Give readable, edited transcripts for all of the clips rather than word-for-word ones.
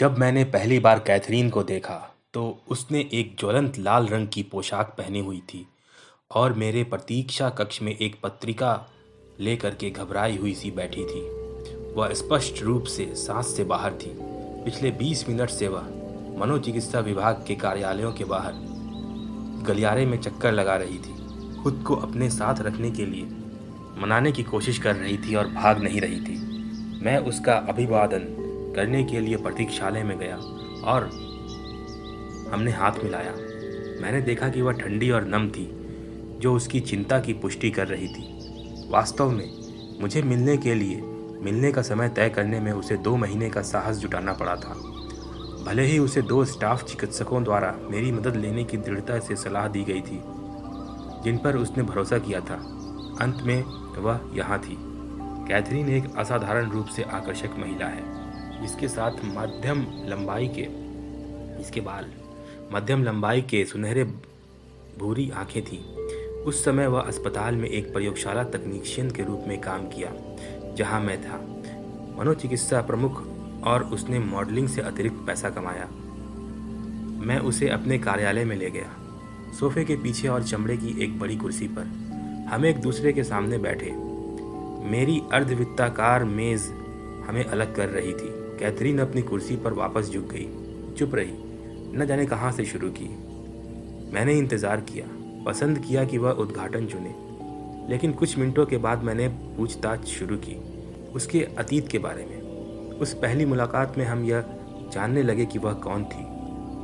जब मैंने पहली बार कैथरीन को देखा तो उसने एक ज्वलंत लाल रंग की पोशाक पहनी हुई थी और मेरे प्रतीक्षा कक्ष में एक पत्रिका लेकर के घबराई हुई सी बैठी थी। वह स्पष्ट रूप से सांस से बाहर थी। पिछले 20 मिनट से वह मनोचिकित्सा विभाग के कार्यालयों के बाहर गलियारे में चक्कर लगा रही थी, खुद को अपने साथ रखने के लिए मनाने की कोशिश कर रही थी और भाग नहीं रही थी। मैं उसका अभिवादन करने के लिए प्रतीक्षालय में गया और हमने हाथ मिलाया। मैंने देखा कि वह ठंडी और नम थी, जो उसकी चिंता की पुष्टि कर रही थी। वास्तव में मुझे मिलने का समय तय करने में उसे 2 महीने का साहस जुटाना पड़ा था। भले ही उसे 2 स्टाफ चिकित्सकों द्वारा मेरी मदद लेने की दृढ़ता से सलाह दी गई थी, जिन पर उसने भरोसा किया था। अंत में वह यहाँ थी। कैथरीन एक असाधारण रूप से आकर्षक महिला है, जिसके साथ मध्यम लंबाई के सुनहरे भूरी आंखें थीं। उस समय वह अस्पताल में एक प्रयोगशाला तकनीशियन के रूप में काम किया, जहां मैं था मनोचिकित्सा प्रमुख, और उसने मॉडलिंग से अतिरिक्त पैसा कमाया। मैं उसे अपने कार्यालय में ले गया। सोफे के पीछे और चमड़े की एक बड़ी कुर्सी पर हम एक दूसरे के सामने बैठे। मेरी अर्धवृत्ताकार मेज हमें अलग कर रही थी। कैथरीन अपनी कुर्सी पर वापस झुक गई, चुप रही, न जाने कहाँ से शुरू की। मैंने इंतज़ार किया, पसंद किया कि वह उद्घाटन चुने। लेकिन कुछ मिनटों के बाद मैंने पूछताछ शुरू की, उसके अतीत के बारे में। उस पहली मुलाकात में हम यह जानने लगे कि वह कौन थी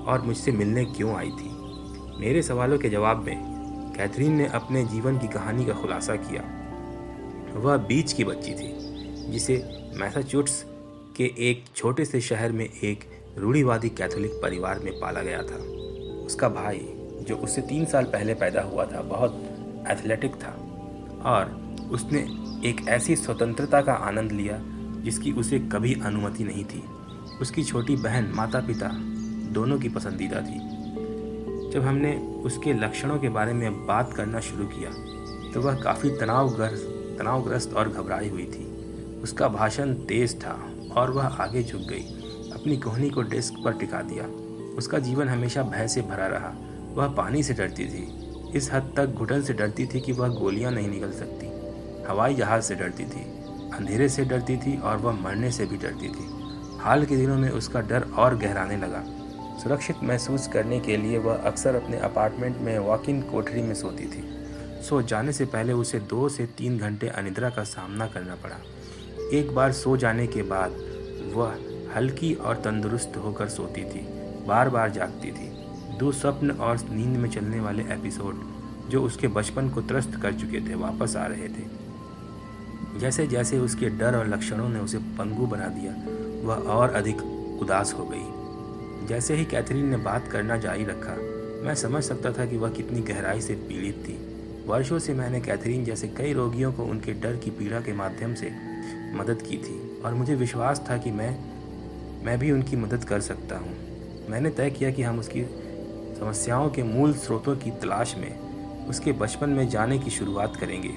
और मुझसे मिलने क्यों आई थी। मेरे सवालों के जवाब में कैथरीन ने अपने जीवन की कहानी का खुलासा किया। वह बीच की बच्ची थी, जिसे मैसाचुसेट्स के एक छोटे से शहर में एक रूढ़िवादी कैथोलिक परिवार में पाला गया था। उसका भाई, जो उससे 3 साल पहले पैदा हुआ था, बहुत एथलेटिक था और उसने एक ऐसी स्वतंत्रता का आनंद लिया जिसकी उसे कभी अनुमति नहीं थी। उसकी छोटी बहन माता पिता दोनों की पसंदीदा थी। जब हमने उसके लक्षणों के बारे में बात करना शुरू किया तो वह काफ़ी तनावग्रस्त और घबराई हुई थी। उसका भाषण तेज था और वह आगे झुक गई, अपनी कोहनी को डेस्क पर टिका दिया। उसका जीवन हमेशा भय से भरा रहा। वह पानी से डरती थी, इस हद तक घुटन से डरती थी कि वह गोलियां नहीं निकल सकती। हवाई जहाज से डरती थी, अंधेरे से डरती थी और वह मरने से भी डरती थी। हाल के दिनों में उसका डर और गहराने लगा। सुरक्षित महसूस करने के लिए वह अक्सर अपने अपार्टमेंट में वॉक इन कोठरी में सोती थी। सो जाने से पहले उसे 2 से 3 घंटे अनिद्रा का सामना करना पड़ा। एक बार सो जाने के बाद वह हल्की और तंदुरुस्त होकर सोती थी, बार बार जागती थी। दुस्वप्न और नींद में चलने वाले एपिसोड, जो उसके बचपन को त्रस्त कर चुके थे, वापस आ रहे थे। जैसे जैसे उसके डर और लक्षणों ने उसे पंगु बना दिया, वह और अधिक उदास हो गई। जैसे ही कैथरीन ने बात करना जारी रखा, मैं समझ सकता था कि वह कितनी गहराई से पीड़ित थी। वर्षों से मैंने कैथरीन जैसे कई रोगियों को उनके डर की पीड़ा के माध्यम से मदद की थी और मुझे विश्वास था कि मैं भी उनकी मदद कर सकता हूँ। मैंने तय किया कि हम उसकी समस्याओं के मूल स्रोतों की तलाश में उसके बचपन में जाने की शुरुआत करेंगे।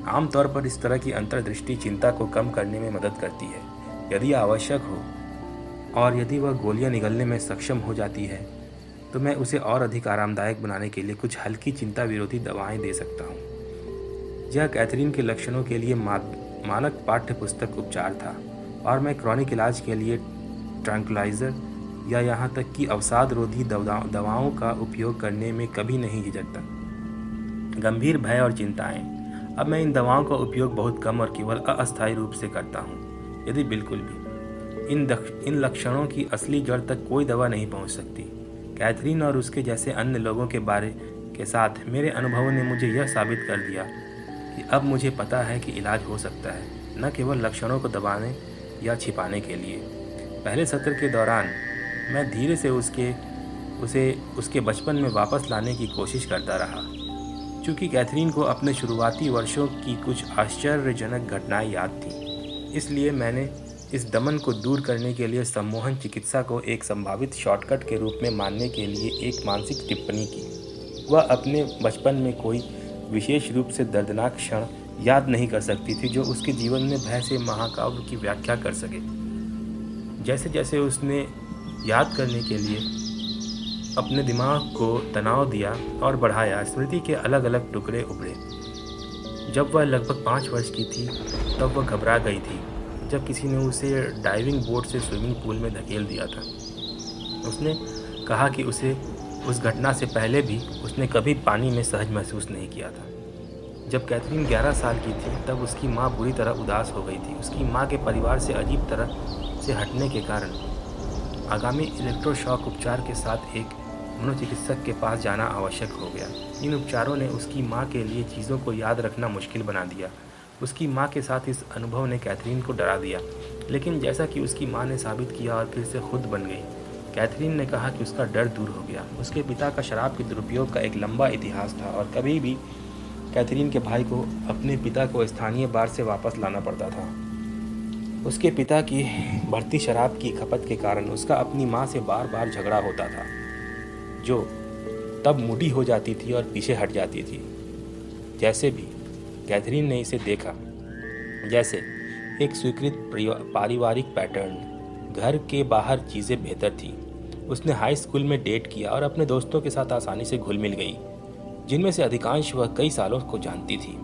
आमतौर पर इस तरह की अंतर्दृष्टि चिंता को कम करने में मदद करती है, यदि आवश्यक हो, और यदि वह गोलियां निगलने में सक्षम हो जाती है तो मैं उसे और अधिक आरामदायक बनाने के लिए कुछ हल्की चिंता विरोधी दवाएं दे सकता हूँ। यह कैथरीन के लक्षणों के लिए मानक पाठ्य पुस्तक उपचार था और मैं क्रॉनिक इलाज के लिए ट्रैंक्विलाइजर या यहाँ तक कि अवसाद रोधी दवाओं का उपयोग करने में कभी नहीं झिझकता। गंभीर भय और चिंताएं, अब मैं इन दवाओं का उपयोग बहुत कम और केवल अस्थायी रूप से करता हूँ, यदि बिल्कुल भी। इन लक्षणों की असली जड़ तक कोई दवा नहीं पहुँच सकती। कैथरीन और उसके जैसे अन्य लोगों के बारे के साथ मेरे अनुभवों ने मुझे यह साबित कर दिया कि अब मुझे पता है कि इलाज हो सकता है, न केवल लक्षणों को दबाने या छिपाने के लिए। पहले सत्र के दौरान मैं धीरे से उसे उसके बचपन में वापस लाने की कोशिश करता रहा। चूँकि कैथरीन को अपने शुरुआती वर्षों की कुछ आश्चर्यजनक घटनाएं याद थीं, इसलिए मैंने इस दमन को दूर करने के लिए सम्मोहन चिकित्सा को एक संभावित शॉर्टकट के रूप में मानने के लिए एक मानसिक टिप्पणी की। वह अपने बचपन में कोई विशेष रूप से दर्दनाक क्षण याद नहीं कर सकती थी जो उसके जीवन में भय से महाकाव्य की व्याख्या कर सके। जैसे जैसे उसने याद करने के लिए अपने दिमाग को तनाव दिया और बढ़ाया। स्मृति के अलग अलग टुकड़े उभरे। जब वह लगभग 5 वर्ष की थी तब वह घबरा गई थी जब किसी ने उसे डाइविंग बोर्ड से स्विमिंग पूल में धकेल दिया था। उसने कहा कि उसे उस घटना से पहले भी उसने कभी पानी में सहज महसूस नहीं किया था। जब कैथरीन 11 साल की थी तब उसकी माँ बुरी तरह उदास हो गई थी। उसकी माँ के परिवार से अजीब तरह से हटने के कारण आगामी इलेक्ट्रोशॉक उपचार के साथ एक मनोचिकित्सक के पास जाना आवश्यक हो गया। इन उपचारों ने उसकी माँ के लिए चीज़ों को याद रखना मुश्किल बना दिया। उसकी माँ के साथ इस अनुभव ने कैथरीन को डरा दिया, लेकिन जैसा कि उसकी माँ ने साबित किया और फिर से खुद बन गई, कैथरीन ने कहा कि उसका डर दूर हो गया। उसके पिता का शराब के दुरुपयोग का एक लंबा इतिहास था और कभी भी कैथरीन के भाई को अपने पिता को स्थानीय बार से वापस लाना पड़ता था। उसके पिता की बढ़ती शराब की खपत के कारण उसका अपनी माँ से बार बार झगड़ा होता था, जो तब मूडी हो जाती थी और पीछे हट जाती थी। जैसे भी कैथरीन ने इसे देखा जैसे एक स्वीकृत पारिवारिक पैटर्न। घर के बाहर चीज़ें बेहतर थीं। उसने हाई स्कूल में डेट किया और अपने दोस्तों के साथ आसानी से घुल मिल गई, जिनमें से अधिकांश वह कई सालों को जानती थी।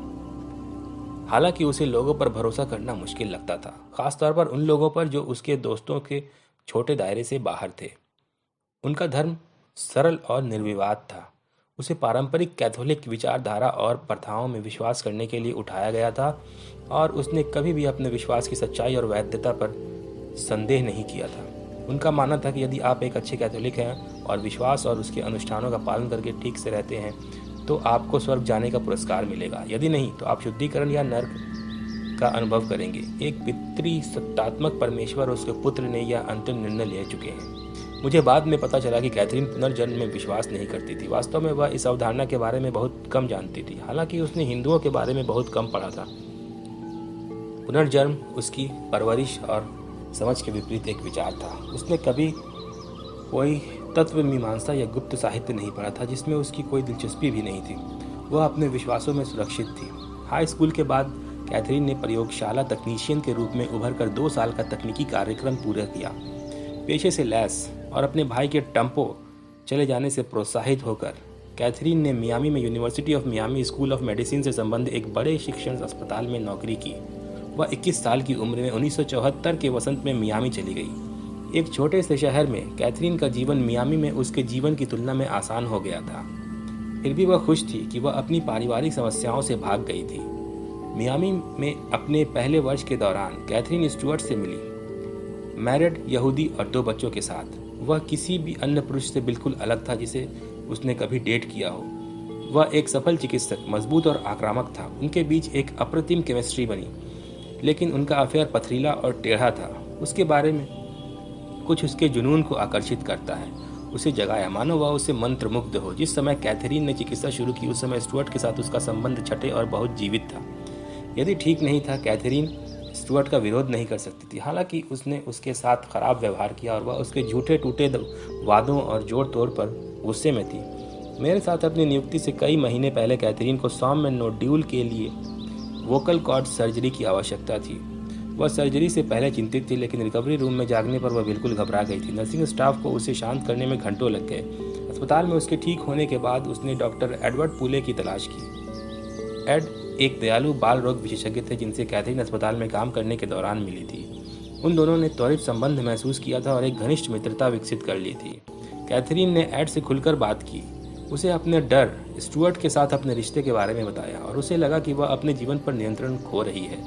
हालांकि उसे लोगों पर भरोसा करना मुश्किल लगता था, खासतौर पर उन लोगों पर जो उसके दोस्तों के छोटे दायरे से बाहर थे। उनका धर्म सरल और निर्विवाद था। उसे पारंपरिक कैथोलिक विचारधारा और प्रथाओं में विश्वास करने के लिए उठाया गया था और उसने कभी भी अपने विश्वास की सच्चाई और वैधता पर संदेह नहीं किया था। उनका मानना था कि यदि आप एक अच्छे कैथोलिक हैं और विश्वास और उसके अनुष्ठानों का पालन करके ठीक से रहते हैं तो आपको स्वर्ग जाने का पुरस्कार मिलेगा। यदि नहीं तो आप शुद्धिकरण या नर्क का अनुभव करेंगे। एक पितृसत्तात्मक परमेश्वर और उसके पुत्र ने यह अंतिम निर्णय ले चुके हैं। मुझे बाद में पता चला कि कैथरीन पुनर्जन्म में विश्वास नहीं करती थी। वास्तव में वह इस अवधारणा के बारे में बहुत कम जानती थी। हालांकि उसने हिंदुओं के बारे में बहुत कम पढ़ा था। पुनर्जन्म उसकी परवरिश और समझ के विपरीत एक विचार था। उसने कभी कोई तत्व मीमांसा या गुप्त साहित्य नहीं पढ़ा था, जिसमें उसकी कोई दिलचस्पी भी नहीं थी। वह अपने विश्वासों में सुरक्षित थी। हाई स्कूल के बाद कैथरीन ने प्रयोगशाला तकनीशियन के रूप में उभर कर 2 साल का तकनीकी कार्यक्रम पूरा किया। पेशे से लैस और अपने भाई के टम्पो चले जाने से प्रोत्साहित होकर कैथरीन ने मियामी में university of Miami school of medicine से संबंधित एक बड़े शिक्षण अस्पताल में नौकरी की। वह 21 साल की उम्र में 1974 के वसंत में मियामी चली गई। एक छोटे से शहर में कैथरीन का जीवन मियामी में उसके जीवन की तुलना में आसान हो गया था। फिर भी वह खुश थी कि वह अपनी पारिवारिक समस्याओं से भाग गई थी। मियामी में अपने पहले वर्ष के दौरान कैथरीन स्टुअर्ट से मिली, मैरिड यहूदी और 2 बच्चों के साथ। वह किसी भी अन्य पुरुष से बिल्कुल अलग था जिसे उसने कभी डेट किया हो। वह एक सफल चिकित्सक, मजबूत और आक्रामक था। उनके बीच एक अप्रतिम केमिस्ट्री बनी, लेकिन उनका अफेयर पथरीला और टेढ़ा था। उसके बारे में कुछ उसके जुनून को आकर्षित करता है, उसे जगाया, मानो वह उससे मंत्रमुग्ध हो। जिस समय कैथरीन ने चिकित्सा शुरू की उस समय स्टुअर्ट के साथ उसका संबंध छठे और बहुत जीवित था। यदि ठीक नहीं था, कैथरीन स्टुअर्ट का विरोध नहीं कर सकती थी। हालांकि उसने उसके साथ खराब व्यवहार किया और वह उसके झूठे टूटे वादों और जोड़ तोड़ पर गुस्से में थी। मेरे साथ अपनी नियुक्ति से कई महीने पहले कैथरीन को सौम्य नोड्यूल के लिए वोकल कॉर्ड सर्जरी की आवश्यकता थी। वह सर्जरी से पहले चिंतित थी, लेकिन रिकवरी रूम में जागने पर वह बिल्कुल घबरा गई थी। नर्सिंग स्टाफ को उसे शांत करने में घंटों लग गए। अस्पताल में उसके ठीक होने के बाद उसने डॉक्टर एडवर्ड पूले की तलाश की। एड एक दयालु बाल रोग विशेषज्ञ थे जिनसे कैथरीन अस्पताल में काम करने के दौरान मिली थी। उन दोनों ने त्वरित संबंध महसूस किया था और एक घनिष्ठ मित्रता विकसित कर ली थी। कैथरीन ने एड से खुलकर बात की। उसे अपने डर, स्टुअर्ट के साथ अपने रिश्ते के बारे में बताया और उसे लगा कि वह अपने जीवन पर नियंत्रण खो रही है।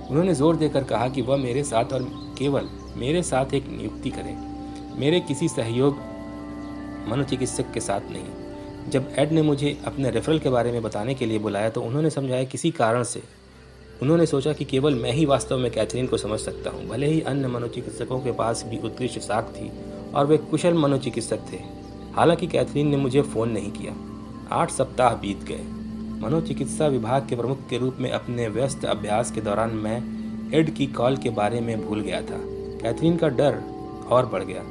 उन्होंने जोर देकर कहा कि वह मेरे साथ और केवल मेरे साथ एक नियुक्ति करे, मेरे किसी सहयोग मनोचिकित्सक के साथ नहीं। जब एड ने मुझे अपने रेफरल के बारे में बताने के लिए बुलाया तो उन्होंने समझाया किसी कारण से उन्होंने सोचा कि केवल मैं ही वास्तव में कैथरीन को समझ सकता हूँ। भले ही अन्य मनोचिकित्सकों के पास भी उत्कृष्ट साख थी और वे कुशल मनोचिकित्सक थे। हालांकि कैथरीन ने मुझे फ़ोन नहीं किया। 8 सप्ताह बीत गए। मनोचिकित्सा विभाग के प्रमुख के रूप में अपने व्यस्त अभ्यास के दौरान मैं एड की कॉल के बारे में भूल गया था। कैथरीन का डर और बढ़ गया।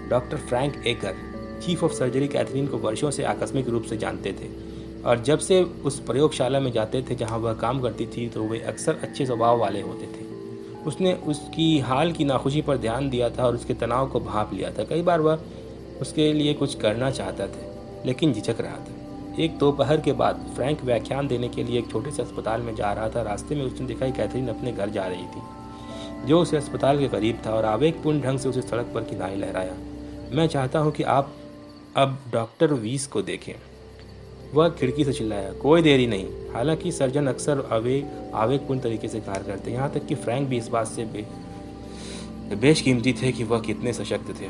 Doctor Frank Acker, chief of surgery, Catherine को वर्षों से आकस्मिक रूप से जानते थे और जब से उस प्रयोगशाला में जाते थे जहां वह काम करती थी तो वे अक्सर अच्छे स्वभाव वाले होते थे। उसने उसकी हाल की नाखुशी पर ध्यान दिया था और उसके तनाव को भांप लिया था। कई बार वह उसके लिए कुछ करना चाहता था, लेकिन झिझक रहा था। एक दोपहर के बाद फ्रैंक व्याख्यान देने के लिए एक छोटे से अस्पताल में जा रहा था। रास्ते में उसने देखा कि कैथरीन अपने घर जा रही थी, जो उसे अस्पताल के करीब था, और आवेगपूर्ण ढंग से उसे सड़क पर किनारे लहराया। मैं चाहता हूँ कि आप अब डॉक्टर वीस को देखें, वह खिड़की से चिल्लाया। कोई देरी नहीं। हालांकि सर्जन अक्सर आवेगपूर्ण तरीके से कार्य करते, यहाँ तक कि फ्रैंक भी इस बात से बेशकीमती थे कि वह कितने सशक्त थे।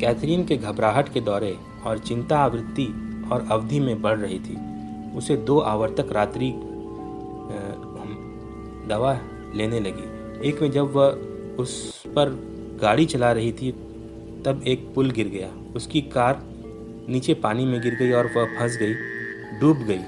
कैथरीन के घबराहट के दौरे और चिंता आवृत्ति और अवधि में बढ़ रही थी। उसे 2 आवर्तक रात्रि दवा लेने लगी। एक में जब वह उस पर गाड़ी चला रही थी, तब एक पुल गिर गया। उसकी कार नीचे पानी में गिर गई और वह फंस गई, डूब गई।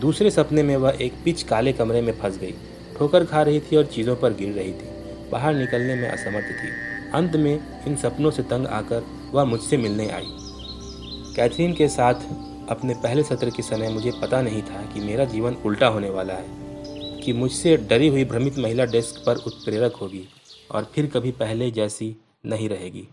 दूसरे सपने में वह एक पिच काले कमरे में फंस गई, ठोकर खा रही थी और चीज़ों पर गिर रही थी, बाहर निकलने में असमर्थ थी। अंत में इन सपनों से तंग आकर वह मुझसे मिलने आई। कैथरीन के साथ अपने पहले सत्र के समय मुझे पता नहीं था कि मेरा जीवन उल्टा होने वाला है, कि मुझसे डरी हुई भ्रमित महिला डेस्क पर उत्प्रेरक होगी और फिर कभी पहले जैसी नहीं रहेगी।